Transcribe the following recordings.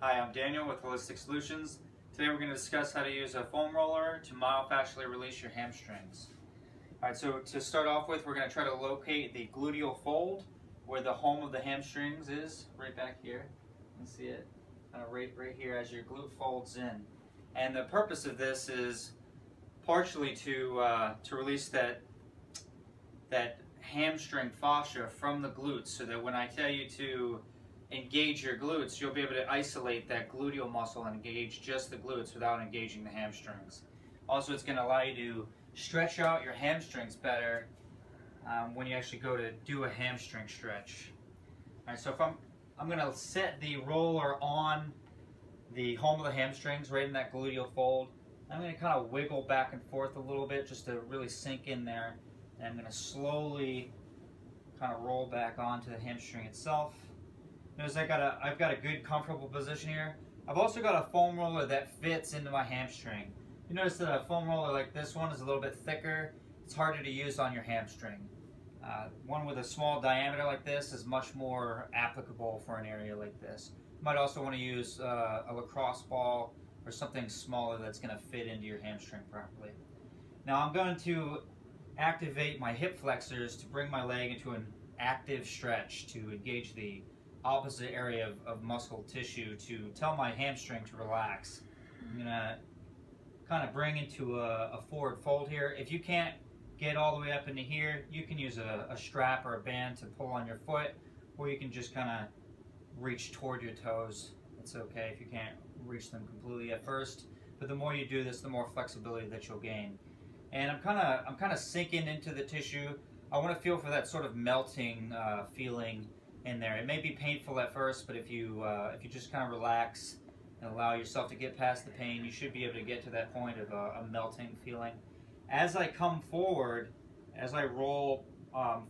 Hi, I'm Daniel with Holistic Solutions. Today we're going to discuss how to use a foam roller to myofascially release your hamstrings. Alright, so to start off with, we're going to try to locate the gluteal fold where the home of the hamstrings is, right back here. You can see it, kind of right here as your glute folds in. And the purpose of this is partially to release that hamstring fascia from the glutes, so that when I tell you to engage your glutes, you'll be able to isolate that gluteal muscle and engage just the glutes without engaging the hamstrings. Also, it's going to allow you to stretch out your hamstrings better when you actually go to do a hamstring stretch. Alright, so if I'm going to set the roller on the home of the hamstrings, right in that gluteal fold. I'm going to kind of wiggle back and forth a little bit just to really sink in there. And I'm going to slowly kind of roll back onto the hamstring itself. Notice I've got a good comfortable position here. I've also got a foam roller that fits into my hamstring. You notice that a foam roller like this one is a little bit thicker. It's harder to use on your hamstring. One with a small diameter like this is much more applicable for an area like this. You might also want to use a lacrosse ball or something smaller that's going to fit into your hamstring properly. Now I'm going to activate my hip flexors to bring my leg into an active stretch to engage the opposite area of muscle tissue to tell my hamstring to relax. I'm going to kind of bring into a forward fold here. If you can't get all the way up into here, you can use a strap or a band to pull on your foot, or you can just kind of reach toward your toes. It's okay if you can't reach them completely at first, but the more you do this, the more flexibility that you'll gain. And I'm kind of sinking into the tissue. I want to feel for that sort of melting feeling in there. It may be painful at first, but if you just kind of relax and allow yourself to get past the pain, you should be able to get to that point of a melting feeling. As I come forward, as I roll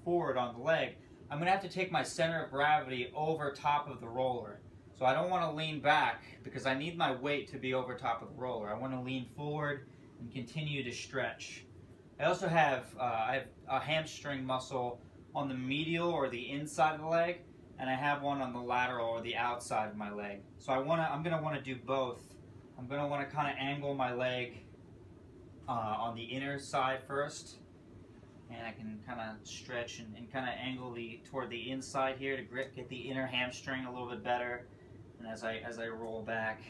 forward on the leg, I'm going to have to take my center of gravity over top of the roller. So I don't want to lean back because I need my weight to be over top of the roller. I want to lean forward and continue to stretch. I also have I have a hamstring muscle on the medial or the inside of the leg, and I have one on the lateral or the outside of my leg. So I'm going to want to do both. I'm going to want to kind of angle my leg on the inner side first, and I can kind of stretch and kind of angle toward the inside here to get the inner hamstring a little bit better. And as I roll back,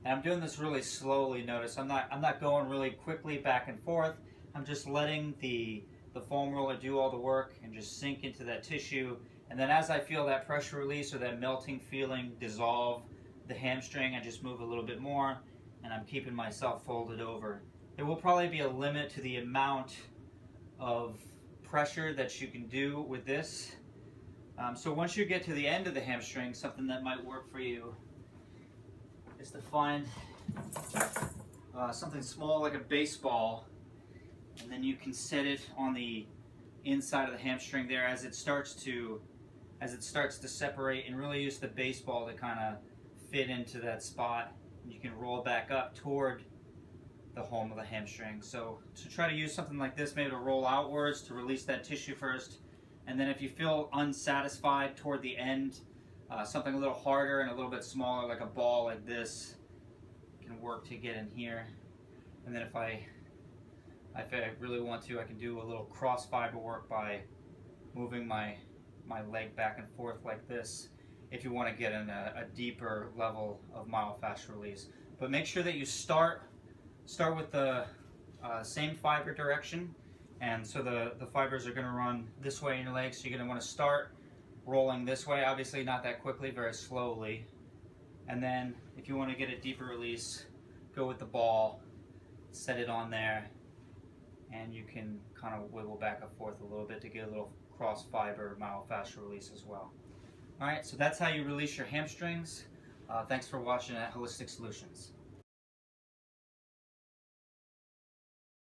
and I'm doing this really slowly. Notice I'm not going really quickly back and forth. I'm just letting the foam roller do all the work and just sink into that tissue. And then as I feel that pressure release or that melting feeling dissolve the hamstring, I just move a little bit more, and I'm keeping myself folded over. There will probably be a limit to the amount of pressure that you can do with this. So once you get to the end of the hamstring, something that might work for you is to find something small like a baseball, and then you can set it on the inside of the hamstring there as it starts to separate, and really use the baseball to kind of fit into that spot. You can roll back up toward the home of the hamstring. So to try to use something like this, maybe to roll outwards to release that tissue first, and then if you feel unsatisfied toward the end, something a little harder and a little bit smaller like a ball like this can work to get in here. And then if I really want to, I can do a little cross fiber work by moving my leg back and forth like this if you want to get in a deeper level of myofascial release. But make sure that you start with the same fiber direction, and so the fibers are going to run this way in your leg, so you're going to want to start rolling this way, obviously not that quickly, very slowly. And then if you want to get a deeper release, go with the ball, set it on there, and you can kind of wiggle back and forth a little bit to get a little cross fiber myofascial release as well. Alright, so that's how you release your hamstrings. Thanks for watching at Holistic Solutions.